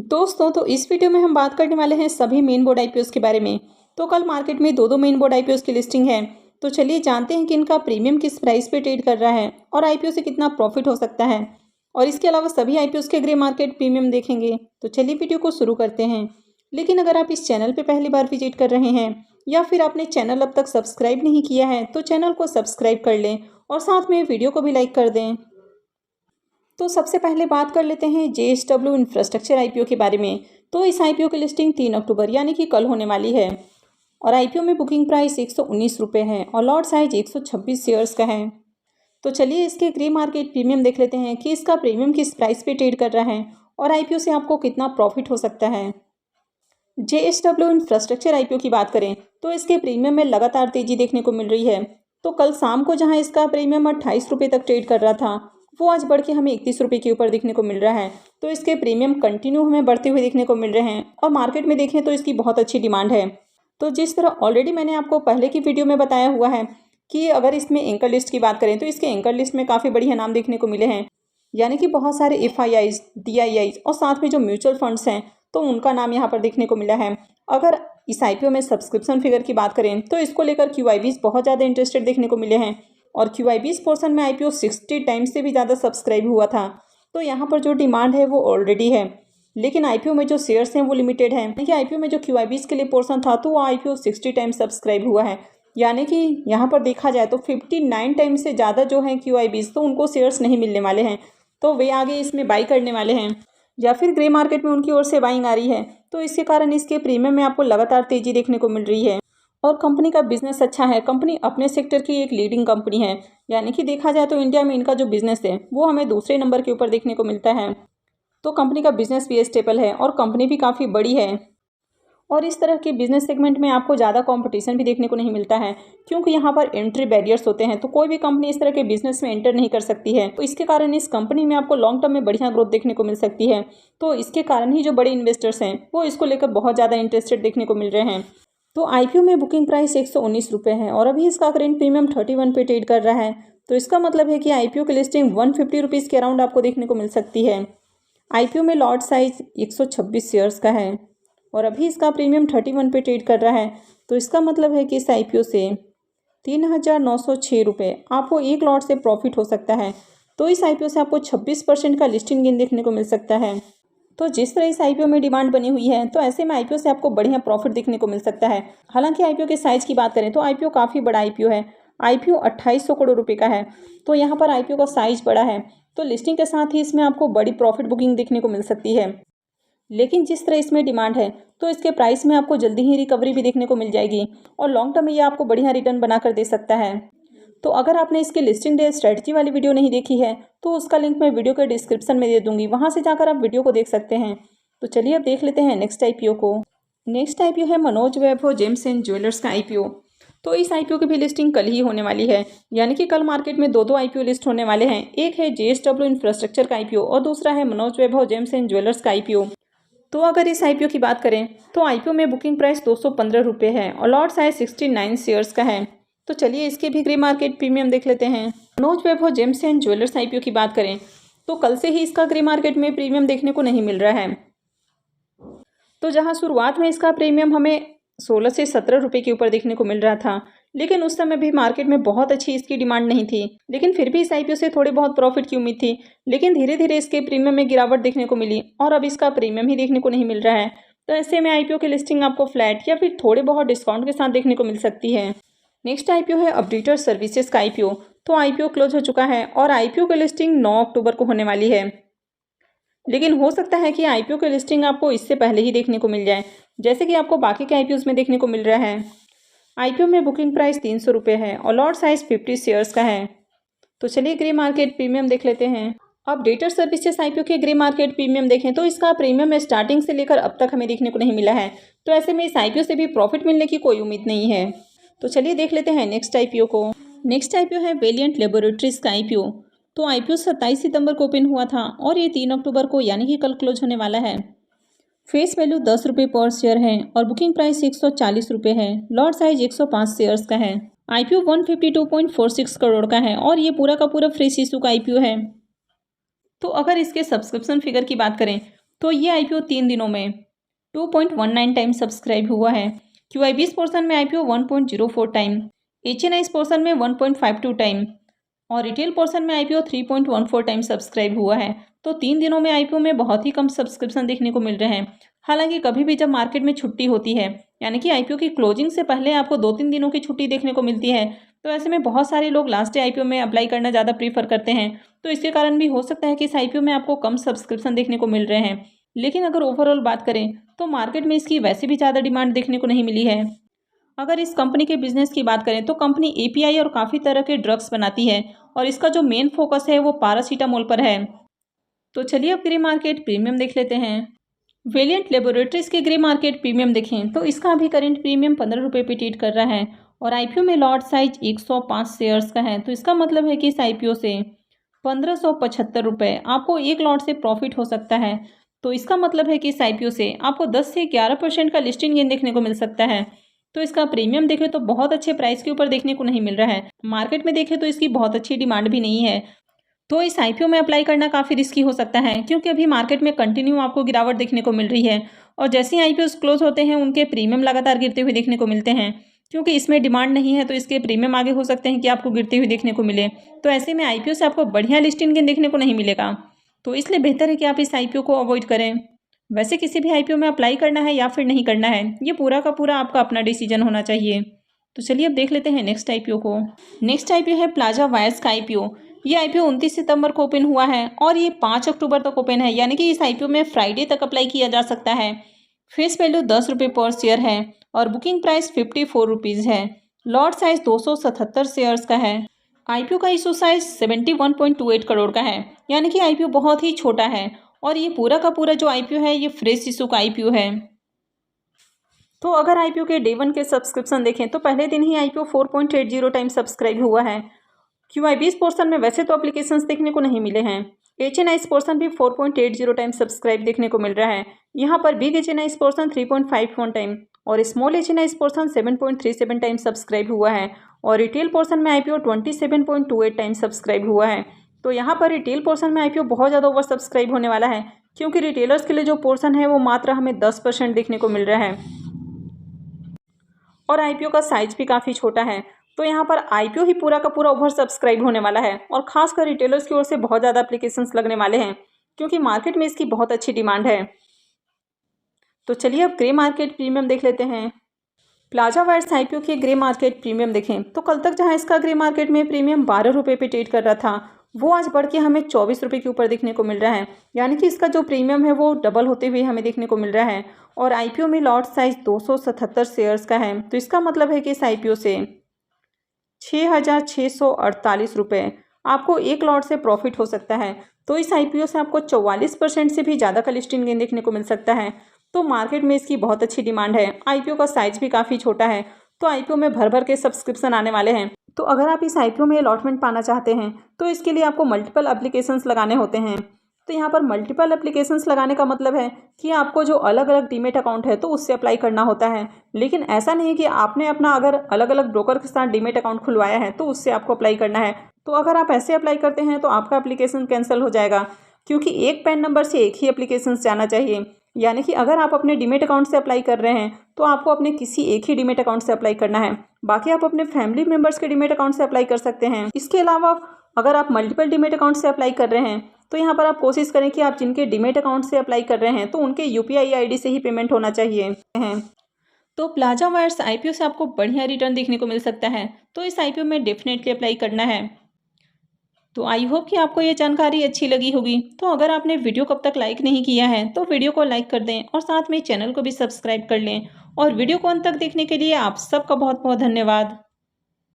दोस्तों तो इस वीडियो में हम बात करने वाले हैं सभी मेन बोर्ड आईपीओस के बारे में। तो कल मार्केट में दो मेन बोर्ड आईपीओस की लिस्टिंग है। तो चलिए जानते हैं कि इनका प्रीमियम किस प्राइस पे ट्रेड कर रहा है और आईपीओ से कितना प्रॉफिट हो सकता है। और इसके अलावा सभी आईपीओस के ग्रे मार्केट प्रीमियम देखेंगे। तो चलिए वीडियो को शुरू करते हैं। लेकिन अगर आप इस चैनल पर पहली बार विजिट कर रहे हैं या फिर आपने चैनल अब तक सब्सक्राइब नहीं किया है तो चैनल को सब्सक्राइब कर लें और साथ में वीडियो को भी लाइक कर दें। तो सबसे पहले बात कर लेते हैं JSW इंफ्रास्ट्रक्चर आईपीओ के बारे में। तो इस आईपीओ की लिस्टिंग 3 अक्टूबर यानी कि कल होने वाली है और आईपीओ में बुकिंग प्राइस 119 रुपये है और लॉट साइज 126 शेयर्स का है। तो चलिए इसके ग्रे मार्केट प्रीमियम देख लेते हैं कि इसका प्रीमियम किस प्राइस पे ट्रेड कर रहा है और आईपीओ से आपको कितना प्रॉफिट हो सकता है। JSW इंफ्रास्ट्रक्चर आईपीओ की बात करें तो इसके प्रीमियम में लगातार तेजी देखने को मिल रही है। तो कल शाम को जहां इसका प्रीमियम 28 रुपये तक ट्रेड कर रहा था वो आज बढ़ के हमें 31 रुपये के ऊपर देखने को मिल रहा है। तो इसके प्रीमियम कंटिन्यू हमें बढ़ते हुए देखने को मिल रहे हैं और मार्केट में देखें तो इसकी बहुत अच्छी डिमांड है। तो जिस तरह ऑलरेडी मैंने आपको पहले की वीडियो में बताया हुआ है कि अगर इसमें एंकर लिस्ट की बात करें तो इसके एंकर लिस्ट में काफ़ी बढ़िया नाम देखने को मिले हैं, यानी कि बहुत सारे FIIs, DIIs और साथ में जो म्यूचुअल फंड्स हैं तो उनका नाम यहाँ पर देखने को मिला है। अगर इस आईपीओ में सब्सक्रिप्शन फिगर की बात करें तो इसको लेकर QIBs बहुत ज़्यादा इंटरेस्टेड देखने को मिले हैं और QIBs पोर्शन में आईपीओ 60 टाइम्स से भी ज़्यादा सब्सक्राइब हुआ था। तो यहाँ पर जो डिमांड है वो ऑलरेडी है, लेकिन आईपीओ में जो शेयर्स हैं वो लिमिटेड हैं। देखिए आईपीओ में जो QIBs के लिए पोर्शन था तो वो आईपीओ 60 टाइम्स सब्सक्राइब हुआ है, यानी कि यहाँ पर देखा जाए तो 59 टाइम्स से ज़्यादा जो है QIBs तो उनको शेयर्स नहीं मिलने वाले हैं। तो वे आगे इसमें बाई करने वाले हैं या फिर ग्रे मार्केट में उनकी ओर से बाइंग आ रही है। तो इसके कारण इसके प्रीमियम में आपको लगातार तेजी देखने को मिल रही है और कंपनी का बिजनेस अच्छा है। कंपनी अपने सेक्टर की एक लीडिंग कंपनी है, यानी कि देखा जाए तो इंडिया में इनका जो बिजनेस है वो हमें दूसरे नंबर के ऊपर देखने को मिलता है। तो कंपनी का बिजनेस भी स्टेबल है और कंपनी भी काफ़ी बड़ी है और इस तरह के बिजनेस सेगमेंट में आपको ज़्यादा कंपटीशन भी देखने को नहीं मिलता है, क्योंकि यहाँ पर एंट्री बैरियर्स होते हैं। तो कोई भी कंपनी इस तरह के बिजनेस में एंटर नहीं कर सकती है। तो इसके कारण इस कंपनी में आपको लॉन्ग टर्म में बढ़िया ग्रोथ देखने को मिल सकती है। तो इसके कारण ही जो बड़े इन्वेस्टर्स हैं वो इसको लेकर बहुत ज़्यादा इंटरेस्टेड देखने को मिल रहे हैं। तो आईपीओ में बुकिंग प्राइस 119 रुपये है और अभी इसका करेंट प्रीमियम 31 पे ट्रेड कर रहा है। तो इसका मतलब है कि आईपीओ की लिस्टिंग 150 रुपीज़ के अराउंड आपको देखने को मिल सकती है। आईपीओ में लॉट साइज 126 शेयर्स का है और अभी इसका प्रीमियम 31 पे ट्रेड कर रहा है। तो इसका मतलब है कि इस आईपीओ से 3,906 रुपये आपको एक लॉट से प्रॉफिट हो सकता है। तो इस आईपीओ से आपको 26% का लिस्टिंग गेन देखने को मिल सकता है। तो जिस तरह इस आईपीओ में डिमांड बनी हुई है तो ऐसे में आईपीओ से आपको बढ़िया प्रॉफिट देखने को मिल सकता है। हालांकि आईपीओ के साइज़ की बात करें तो आईपीओ काफ़ी बड़ा आईपीओ है। आईपीओ 2800 करोड़ रुपए का है। तो यहाँ पर आईपीओ का साइज़ बड़ा है, तो लिस्टिंग के साथ ही इसमें आपको बड़ी प्रॉफिट बुकिंग देखने को मिल सकती है। लेकिन जिस तरह इसमें डिमांड है तो इसके प्राइस में आपको जल्दी ही रिकवरी भी देखने को मिल जाएगी और लॉन्ग टर्म में ये आपको बढ़िया रिटर्न बना कर दे सकता है। तो अगर आपने इसके लिस्टिंग डे स्ट्रेटजी वाली वीडियो नहीं देखी है तो उसका लिंक मैं वीडियो के डिस्क्रिप्शन में दे दूंगी, वहाँ से जाकर आप वीडियो को देख सकते हैं। तो चलिए अब देख लेते हैं नेक्स्ट आईपीओ को। नेक्स्ट आईपीओ है मनोज वैभव जेम्स एंड ज्वेलर्स का आईपीओ। तो इस आईपीओ की भी लिस्टिंग कल ही होने वाली है, यानी कि कल मार्केट में दो आईपीओ लिस्ट होने वाले हैं। एक है JSW इंफ्रास्ट्रक्चर का आईपीओ और दूसरा है मनोज वैभव जेम्स एंड ज्वेलर्स का आईपीओ। तो अगर इस आईपीओ की बात करें तो आईपीओ में बुकिंग प्राइस 215 रुपये है और लॉट साइज 69 शेयर्स का है। तो चलिए इसके भी ग्रे मार्केट प्रीमियम देख लेते हैं। मनोज वैभव जेम्स एंड ज्वेलर्स आईपीओ की बात करें तो कल से ही इसका ग्रे मार्केट में प्रीमियम देखने को नहीं मिल रहा है। तो जहां शुरुआत में इसका प्रीमियम हमें 16 से 17 रुपये के ऊपर देखने को मिल रहा था, लेकिन उस समय भी मार्केट में बहुत अच्छी इसकी डिमांड नहीं थी, लेकिन फिर भी इस आईपीओ से थोड़े बहुत प्रॉफिट की उम्मीद थी। लेकिन धीरे धीरे इसके प्रीमियम में गिरावट देखने को मिली और अब इसका प्रीमियम ही देखने को नहीं मिल रहा है। तो ऐसे में आईपीओ की लिस्टिंग आपको फ्लैट या फिर थोड़े बहुत डिस्काउंट के साथ देखने को मिल सकती है। नेक्स्ट आईपीओ है अपडेटर सर्विसेज का आईपीओ। तो आईपीओ क्लोज हो चुका है और आईपीओ की लिस्टिंग 9 अक्टूबर को होने वाली है, लेकिन हो सकता है कि आईपीओ की लिस्टिंग आपको इससे पहले ही देखने को मिल जाए, जैसे कि आपको बाकी के आईपीओस में देखने को मिल रहा है। आईपीओ में बुकिंग प्राइस 300 रुपये है और लॉट साइज 50 शेयर्स का है। तो चलिए ग्रे मार्केट प्रीमियम देख लेते हैं। अब डेटर सर्विसेज आईपीओ के ग्रे मार्केट प्रीमियम देखें तो इसका प्रीमियम स्टार्टिंग से लेकर अब तक हमें देखने को नहीं मिला है। तो ऐसे में इस आईपीओ से भी प्रॉफिट मिलने की कोई उम्मीद नहीं है। तो चलिए देख लेते हैं नेक्स्ट आईपीओ को। नेक्स्ट आईपीओ है वेलिएंट लेबोरेटरीज का आईपीओ। तो आईपीओ 27 सितंबर को ओपन हुआ था और ये 3 अक्टूबर को यानी कि कल क्लोज होने वाला है। फेस वैल्यू 10 रुपये पर शेयर है और बुकिंग प्राइस 140 रुपये है। लॉट साइज 105 शेयर्स का है। आईपीओ 152.46 करोड़ का है और ये पूरा का पूरा फ्रेश इशू का आईपीओ है। तो अगर इसके सब्सक्रिप्शन फिगर की बात करें तो ये आईपीओ 3 दिनों में 2.19 टाइम सब्सक्राइब हुआ है। QIBs पोर्शन में आईपीओ 1.04 टाइम, HNIs पोर्शन में 1.52 टाइम और रिटेल पोर्शन में आईपीओ 3.14 टाइम सब्सक्राइब हुआ है। तो 3 दिनों में आईपीओ में बहुत ही कम सब्सक्रिप्शन देखने को मिल रहे हैं। हालांकि कभी भी जब मार्केट में छुट्टी होती है, यानी कि आईपीओ की क्लोजिंग से पहले आपको 2-3 दिनों की छुट्टी देखने को मिलती है, तो ऐसे में बहुत सारे लोग लास्ट डे आईपीओ में अप्लाई करना ज़्यादा प्रीफर करते हैं। तो इसके कारण भी हो सकता है कि इस आईपीओ में आपको कम सब्सक्रिप्शन देखने को मिल रहे हैं। लेकिन अगर ओवरऑल बात करें तो मार्केट में इसकी वैसे भी ज़्यादा डिमांड देखने को नहीं मिली है। अगर इस कंपनी के बिजनेस की बात करें तो कंपनी एपीआई और काफ़ी तरह के ड्रग्स बनाती है और इसका जो मेन फोकस है वो पैरासीटामोल पर है। तो चलिए अब ग्रे मार्केट प्रीमियम देख लेते हैं। वेलिएंट लेबोरेटरीज के ग्रे मार्केट प्रीमियम देखें तो इसका अभी करंट प्रीमियम 15 रुपये पे ट्रेड कर रहा है और आईपीओ में लॉट साइज 105 शेयर्स का है। तो इसका मतलब है कि इस आईपीओ से 1575 रुपये आपको एक लॉट से प्रॉफिट हो सकता है। तो इसका मतलब है कि इस आईपीओ से आपको 10 से 11% का लिस्टिंग गेन देखने को मिल सकता है। तो इसका प्रीमियम देखें तो बहुत अच्छे प्राइस के ऊपर देखने को नहीं मिल रहा है। मार्केट में देखें तो इसकी बहुत अच्छी डिमांड भी नहीं है। तो इस आईपीओ में अप्लाई करना काफ़ी रिस्की हो सकता है क्योंकि अभी मार्केट में कंटिन्यू आपको गिरावट देखने को मिल रही है और जैसे ही आईपीओ क्लोज होते हैं उनके प्रीमियम लगातार गिरते हुए देखने को मिलते हैं। क्योंकि इसमें डिमांड नहीं है तो इसके प्रीमियम आगे हो सकते हैं कि आपको गिरते हुए देखने को मिले। तो ऐसे में आईपीओ से आपको बढ़िया लिस्टिंग गेन देखने को नहीं मिलेगा। तो इसलिए बेहतर है कि आप इस आईपीओ को अवॉइड करें। वैसे किसी भी आईपीओ में अप्लाई करना है या फिर नहीं करना है, ये पूरा का पूरा आपका अपना डिसीजन होना चाहिए। तो चलिए अब देख लेते हैं नेक्स्ट आईपीओ को। नेक्स्ट आईपीओ है प्लाजा वायर्स का आईपीओ। ये आईपीओ 29 सितंबर को ओपन हुआ है और ये 5 अक्टूबर तक ओपन है, यानी कि इस आईपीओ में फ्राइडे तक अप्लाई किया जा सकता है। फेस वैल्यू 10 रुपये पर शेयर है और बुकिंग प्राइस 54 रुपीज़ है। लॉट साइज 277 शेयर्स का है। आईपीओ का इशू साइज 71.28 करोड़ का है, यानी कि आईपीओ बहुत ही छोटा है और ये पूरा का पूरा जो आईपीओ है ये फ्रेश इशू का आईपीओ है। तो अगर आईपीओ के डे 1 के सब्सक्रिप्शन देखें तो पहले दिन ही आईपीओ 4.80 टाइम सब्सक्राइब हुआ है। QIBs पोर्शन में वैसे तो एप्लीकेशंस देखने को नहीं मिले हैं। HNIs पोर्शन भी 4.80 टाइम सब्सक्राइब देखने को मिल रहा है। यहाँ पर बिग HNIs पोर्शन 3.51 टाइम और small HNIs portion 7.37 time subscribe हुआ है और रिटेल पोर्शन में आईपीओ 27.28 टाइम सब्सक्राइब हुआ है। तो यहाँ पर रिटेल पोर्शन में आईपीओ बहुत ज़्यादा ओवर सब्सक्राइब होने वाला है क्योंकि रिटेलर्स के लिए जो पोर्शन है वो मात्र हमें 10% देखने को मिल रहा है और आईपीओ का साइज भी काफ़ी छोटा है। तो यहाँ पर आईपीओ ही पूरा का पूरा ओवर सब्सक्राइब होने वाला है और खासकर रिटेलर्स की ओर से बहुत ज़्यादा एप्लीकेशंस लगने वाले हैं क्योंकि मार्केट में इसकी बहुत अच्छी डिमांड है। तो चलिए अब ग्रे मार्केट प्रीमियम देख लेते हैं। प्लाजा वायर्स आईपीओ के ग्रे मार्केट प्रीमियम देखें तो कल तक जहां इसका ग्रे मार्केट में प्रीमियम 12 रुपये पे ट्रेड कर रहा था, वो आज बढ़ के हमें 24 रुपये के ऊपर देखने को मिल रहा है, यानी कि इसका जो प्रीमियम है वो डबल होते हुए हमें देखने को मिल रहा है और आईपीओ में लॉट साइज 277 शेयर्स का है। तो इसका मतलब है कि इस आईपीओ से 6,648 रुपये आपको एक लॉट से प्रॉफिट हो सकता है। तो इस आईपीओ से आपको 44% से भी ज़्यादा का लिस्टिंग गेन देखने को मिल सकता है। तो मार्केट में इसकी बहुत अच्छी डिमांड है। आईपीओ का साइज भी काफ़ी छोटा है, तो आईपीओ में भर भर के सब्सक्रिप्शन आने वाले हैं। तो अगर आप इस आईपीओ में अलॉटमेंट पाना चाहते हैं तो इसके लिए आपको मल्टीपल एप्लीकेशंस लगाने होते हैं। तो यहाँ पर मल्टीपल एप्लीकेशंस लगाने का मतलब है कि आपको जो अलग अलग डीमेट अकाउंट है तो उससे अप्लाई करना होता है। लेकिन ऐसा नहीं है कि आपने अपना अगर अलग अलग ब्रोकर के साथ डीमेट अकाउंट खुलवाया है तो उससे आपको अप्लाई करना है। तो अगर आप ऐसे अप्लाई करते हैं तो आपका एप्लीकेशन कैंसिल हो जाएगा क्योंकि एक पैन नंबर से एक ही एप्लीकेशन जाना चाहिए। यानी कि अगर आप अपने डीमेट अकाउंट से अप्लाई कर रहे हैं तो आपको अपने किसी एक ही डीमेट अकाउंट से अप्लाई करना है, बाकी आप अपने फैमिली मेम्बर्स के डीमेट अकाउंट से अप्लाई कर सकते हैं। इसके अलावा अगर आप मल्टीपल डीमेट अकाउंट से अप्लाई कर रहे हैं तो यहाँ पर आप कोशिश करें कि आप जिनके डीमेट अकाउंट से अप्लाई कर रहे हैं तो उनके UPI ID से ही पेमेंट होना चाहिए। तो प्लाजा वायर्स आईपीओ से आपको बढ़िया रिटर्न देखने को मिल सकता है, तो इस आईपीओ में डेफिनेटली अप्लाई करना है। तो आई होप कि आपको ये जानकारी अच्छी लगी होगी। तो अगर आपने वीडियो कब तक लाइक नहीं किया है तो वीडियो को लाइक कर दें और साथ में चैनल को भी सब्सक्राइब कर लें। और वीडियो को अंत तक देखने के लिए आप सबका बहुत बहुत धन्यवाद।